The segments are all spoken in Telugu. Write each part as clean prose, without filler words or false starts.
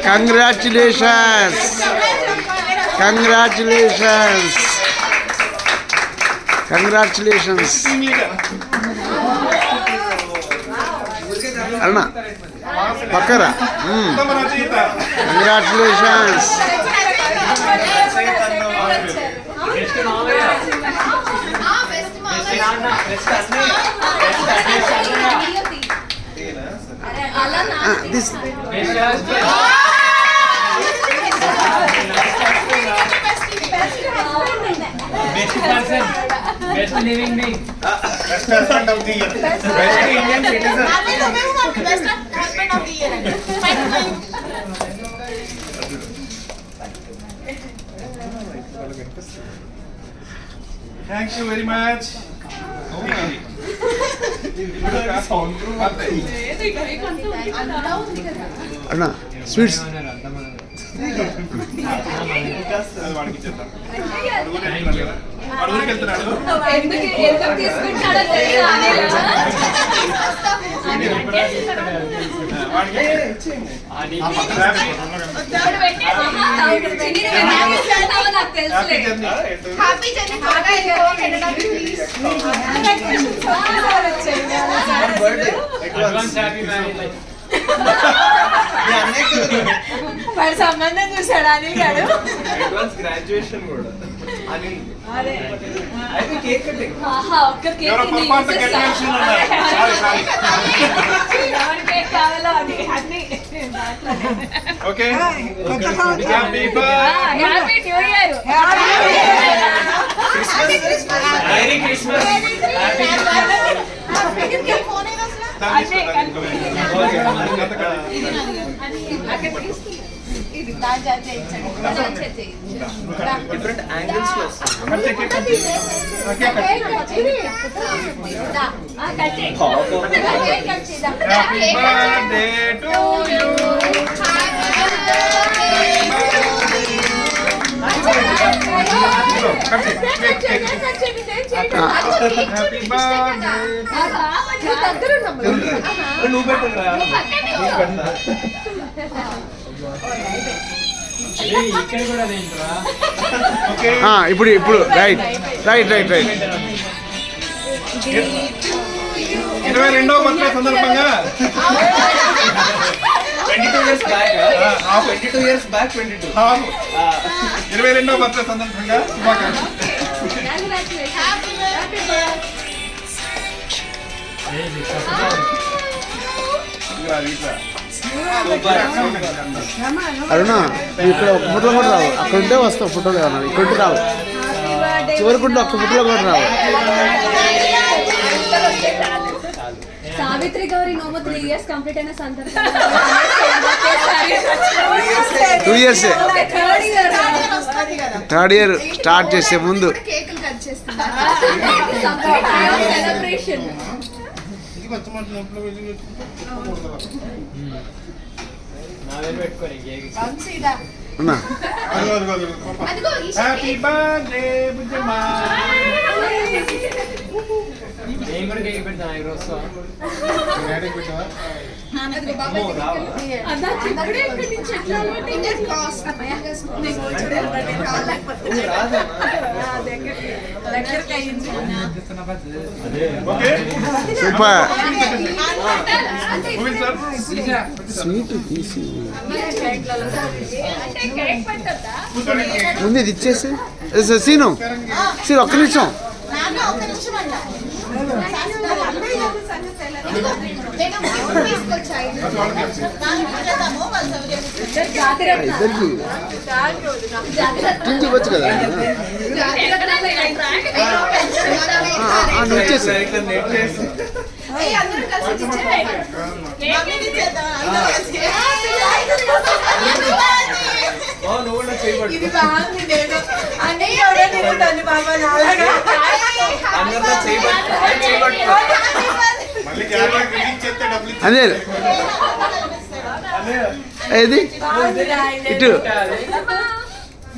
కంగ్రాచులేషన్స్ కంగ్రాచులేషన్స్ కంగ్రాచులేషన్స్ అన్నా పక్కరా congratulations this best living being, best husband of the year, best Indian citizen. Best husband of the year. Thank you very much. అన్నా స్వీట్స్ మరి సంబంధం చూసాడు అనిల్ గారు. అడ్వాన్స్ గ్రాడ్యుయేషన్ కూడా అనిల్. అదే అయితే కేక్ కటింగ్. ఆహా ఒక్క కేక్ ఎవరో పొరపాటున కట్ ఉన్నారు. సారీ ఎవరి కేక్ కావాలో అది అన్ని okay. Happy birthday. Happy new year. Merry Christmas. Different angles లో happy birthday to you. Happy birthday. నువ్వు పెట్టరా? ఇక్కడ కూడా ఏంట్రా? ఓకే. ఇప్పుడు ఇప్పుడు రైట్ రైట్ రైట్ రైట్ 22వ బర్త్డే సందర్భంగా 22 years back. 22 years back 22. 22వ బర్త్డే సందర్భంగా శుభాకాంక్షలు. అరుణ ఇక్కడ ఒక ఫోటో కూడా రావు, అక్కడ ఉంటే వస్తావు ఫోటోలు ఏమన్నా, ఇక్కడ ఉంటే రావు, చివరికి ఒక్క ఫోటోలో కూడా రావు. సావిత్రి గౌరి నోము 3 years కంప్లీట్ అయిన సందర్భంగా 2 years థర్డ్ ఇయర్ స్టార్ట్ చేసే ముందు కేకులు కట్ చేస్తున్నా. సెలబ్రేషన్ అన్నా హ్యాపీ బర్త్డే బుజ్జమ్మా. నేను కూడా కేక్ పెడతాను ఈరోజు. Okay. Super movie sir. Sweet తీసి కూర్చోండి. ముందు ఇది ఇచ్చేసి సీను సీను ఒక్క నిమిషం నాన్న ఒక్క నిమిషం అన్నా. ఇద్దరికి తిండి ఇవ్వచ్చు కదా, నువ్వు ఇచ్చేసి నువ్వు కూడా చేయబడు. ఇది బాగుంది. నేను అన్నయ్య కూడా తిరుగుతాను బాబా నాలాగా. అందరితో చేయబడు. మళ్ళీ కెమెరా రిలీజ్ చేస్తే డబ్బులు ఇచ్చి. అదే ఏది ఇటు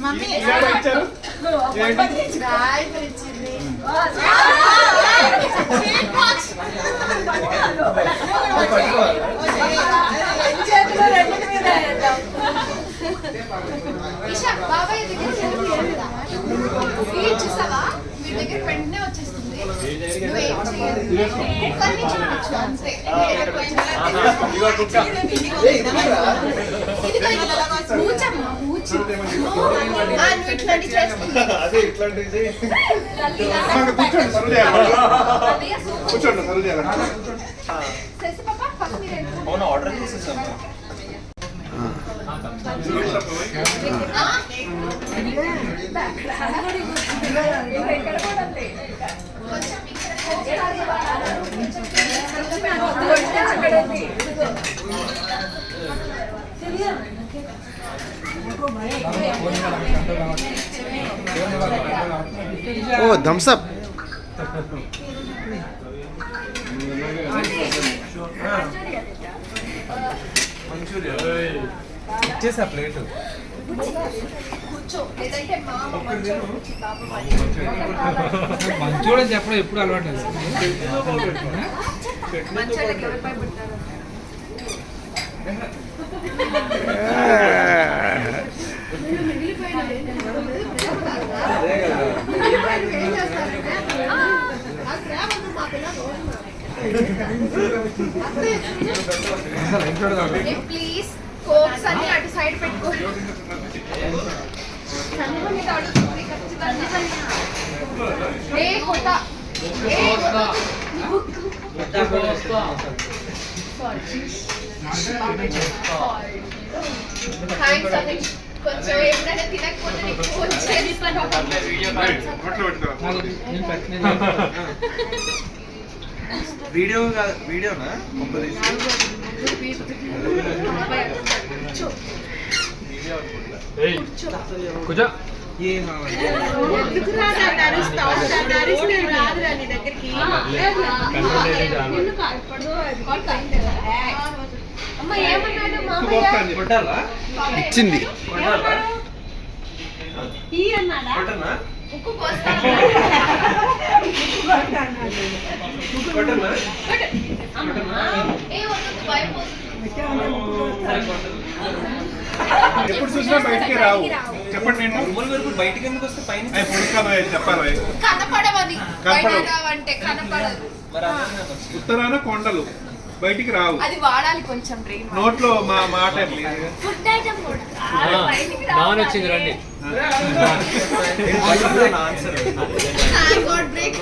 మమ్మీ ఇలాంటి ఇచ్చారు. రాయి ఇచ్చింది. పట్టుకో. అదే ఇట్లాంటిది కూర్చోండి సర్వ్ చేయాలి. అవును ఆర్డర్ చేసేసాం. ఓ థమ్స్ అప్. ఇచ్చేసా ప్లేట్. మంచోడని చెప్పడం ఎప్పుడు అలవాటు లేదు. ప్లీజ్ కోక్స్ అన్ని అటు సైడ్ పెట్టుకో. ఏ కొత్త థ్యాంక్స్ అని కొంచెం ఎప్పుడైనా తినకపోతే నీకు వీడియో వీడియోనా కూర్చో. అమ్మ ఏమన్నాడు మామయ్య? కొట్టాలా? ఇచ్చింది. కొట్టాలా? అన్నాడా? కొట్టనా? ఉక్కు కోస్తాను. కొట్టనా? ఏ వద్దు భయం పోతుంది. ఎప్పుడు చూసినా బయటికి రావు. చెప్పండి నేను రూముల వరకు బయటికి ఎందుకు వస్తే పైన చెప్పాలి. కనపడవని కనపడవు. బయట రావంటే కనపడదు. మరి అదే నాకు ఉత్తరాన కొండలు బయటికి రావు. అది వాడాలి కొంచెం బ్రెయిన్. నోట్లో మా మాట లేదు. ఫుడ్ ఐటమ్ కూడా బయటికి నాన్ వచ్చింది రండి. ఆన్సర్. Thank God break.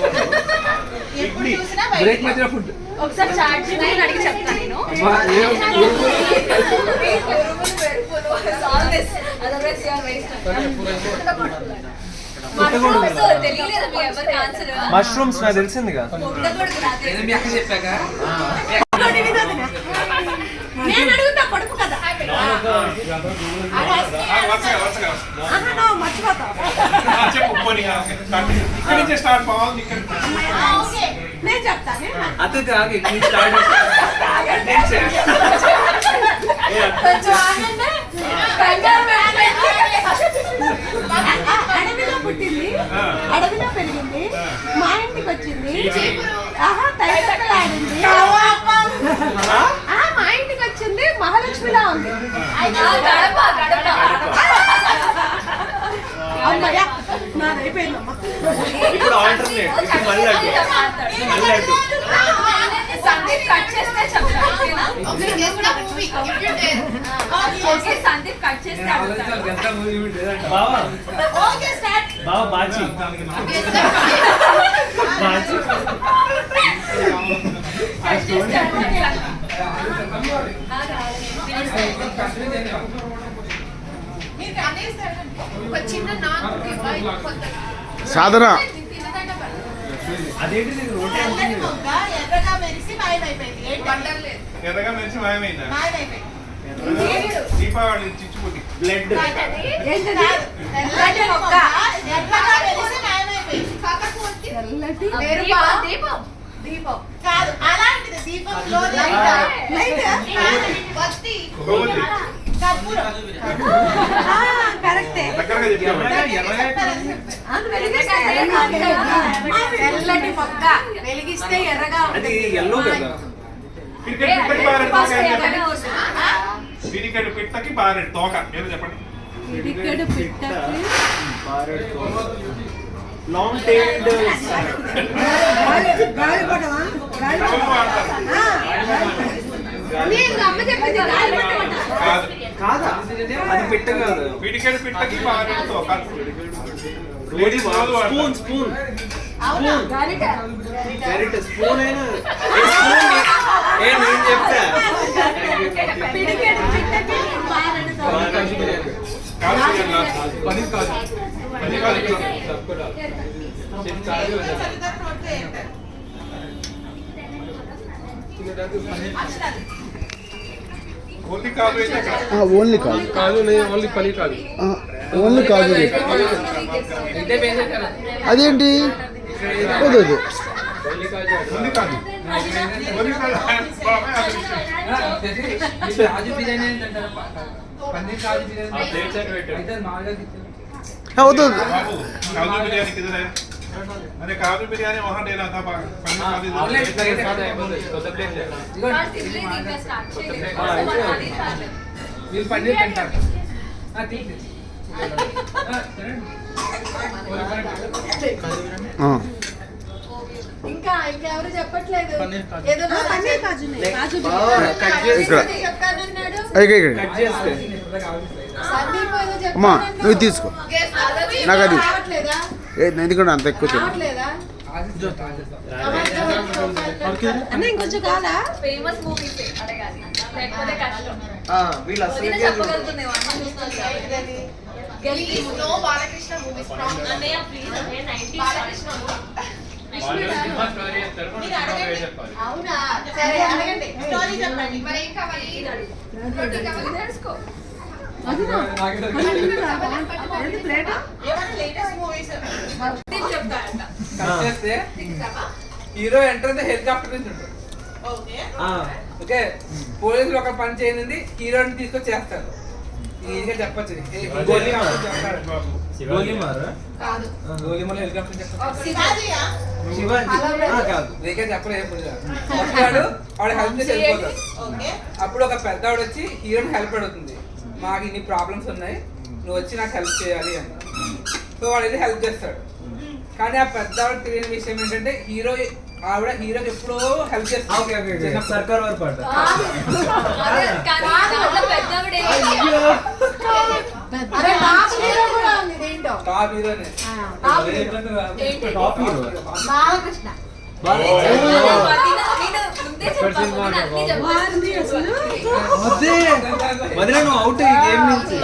ఎప్పుడు చూసినా బ్రేక్ మధ్యలో ఫుడ్. ఒకసారి చాట్ చేసి అడిగి చెప్తాను నేను. మష్రూమ్స్ నాకు తెలిసిందిగా. మీ అక్క చెప్పాక నేను అడుగుతా కొడుకు కదా. మర్చిపోతా. చెప్పు పోనీ. ఇక్కడి నుంచే స్టార్ట్ బాగుంది. ఇక్కడ నేను చెప్తాను. అదే కాదు స్టార్ట్ కొంచెం ఆగండి. అడవిలో పుట్టింది, అడవిలో పెరిగింది, మా ఇంటికి వచ్చింది, తైతక్కలాడింది, మా ఇంటికి వచ్చింది, మహాలక్ష్మిలా ఉంది. గడప గడప అమ్మయ్యా నాది అయిపోయిందమ్మా. ఇప్పుడు ఆల్టర్నేట్. ఇప్పుడు మళ్ళీ అడ్డు. మళ్ళీ అడ్డు. సందీప్ కట్ చేస్తే చెప్తాను. సందీప్ కట్ చేస్తే బావా ఓకే స్టార్ట్. బావా బాచి బాచి ఒక చిన్న నాన్ సాధన. అదేంటి నీకు రోటీ తెల్లని మొగ్గ ఎర్రగా మెరిసి మాయమైపోయింది. ఏంటి? వండర్లేదు. ఎర్రగా మెరిసి మాయమైందా? మాయమైపోయింది. దీపావళి చిచ్చుబుడ్డి బ్లడ్. ఏంటది? తెల్లని మొగ్గ ఎర్రగా మెరిసి మాయమైపోయింది. దీపం దీపం దీపం కాదు అలాంటిది. దీపంలో లైట్ వత్తి కొవ్వొత్తి. కర్పూరం. కరెక్టే. దగ్గరగా చెప్పాము. తెల్లటి మొగ్గ వెలిగిస్తే ఎర్రగా అది ఉంటుంది. ఎల్లో కదా. పిడికెడు పిట్టకి బారెడు తోక. ఏదో చెప్పండి. పిడికెడు పిట్టకి లాంగ్ టైల్డ్ నేను అమ్మ చెప్పింది గాలి పట్టమంట. కాదా అది పిట్ట కాదు. పిడికెడు పిట్టకి పారేస్తూ స్పూన్ స్పూన్ అవునా గరిట గరిట స్పూన్ అయినా నేను చెప్తా. పిడికెడు పిట్టకి బారడు పని కాదు ఓన్లీ కాదు అయితే అక్కడ ఓన్లీ కాదు కాదు ఓన్లీ పని కాదు ఓన్లీ కాదు ఇంతే బేసిక్ కదా అదేంటి వద్దు వద్దు ఓన్లీ కాదు ఓన్లీ కాదు ఓన్లీ కాదు బాబాయ్ అది విషయం. కాజు బిర్యానీ ఏంటంటారు పన్నీర్ కాజు బిర్యానీ అయితే మామూలుగా వద్దు వద్దు बाबू काजू बिरयानी किधर है? अरे काजू बिरयानी वहाँ देना था ఆన్లైన్ ప్లేట్ కొత్త ప్లేట్ మీరు పన్నీర్ తింటారు ఇంకా ఎవరు చెప్పట్లేదు ఏదో ఇక్కడ చెప్పానన్నాడు ఇక్కడ కట్ చేస్తే సందీప్ ఏదో అమ్మా చెప్పానన్నాడు. నువ్వు తీసుకో నాకు అది రావట్లేదా ఎందుకంటే అంత ఎక్కువ తిను. రావట్లేదా అన్న ఇంకొంచెం కాదా ఫేమస్ మూవీస్ అడగాలి లేకపోతే కష్టం. వీళ్ళు అసలు వదిన చెప్పగలుగుతుంది please no Balakrishna movies from అన్నయ్య ప్లీజ్ అన్నయ్య 90s బాలకృష్ణ అవునా సరే అడగండి స్టోరీ చెప్పండి మరి ఏం కావాలి రోటీ కావాలి తెలుసుకో ఏమన్నా లేటెస్ట్ మూవీస్ చెప్తారంట కట్ చేస్తే తింటావా హీరో ఎంటర్ హెలికాప్టర్ నుంచి ఉంటుంది ఓకే పోలీసులు ఒక పని చేయనుంది హీరోని తీసుకొచ్చి చేస్తారు ఈజీగా చెప్పచ్చు కాదు గోలీమాల హెలికాప్టర్ చేస్తారు శివాజీయా శివాజీ కాదు రేకే చెప్పలేదు వస్తాడు ఆవిడ హెల్ప్ చేసి వెళ్ళిపోతాడు ఓకే అప్పుడు ఒక పెద్ద ఆవిడ వచ్చి హీరోని హెల్ప్ అడుగుతుంది మాకు ఇన్ని ప్రాబ్లమ్స్ ఉన్నాయి నువ్వు వచ్చి నాకు హెల్ప్ చేయాలి అని సో వాడు వెళ్ళి హెల్ప్ చేస్తాడు కానీ ఆ పెద్ద ఆవిడ తెలియని విషయం ఏంటంటే ఆవిడ హీరోకి ఎప్పుడో హెల్ప్ చేస్తాడు సర్కార్ వారి పాట అదే కానీ దాంట్లో పెద్దవిడే అరే టాప్ హీరో కూడా ఉంది ఏంటో టాప్ హీరోనే ఏంటి టాప్ హీరో బాలకృష్ణ వదిలే నువ్వు అవుట్ ఈ గేమ్ నుంచి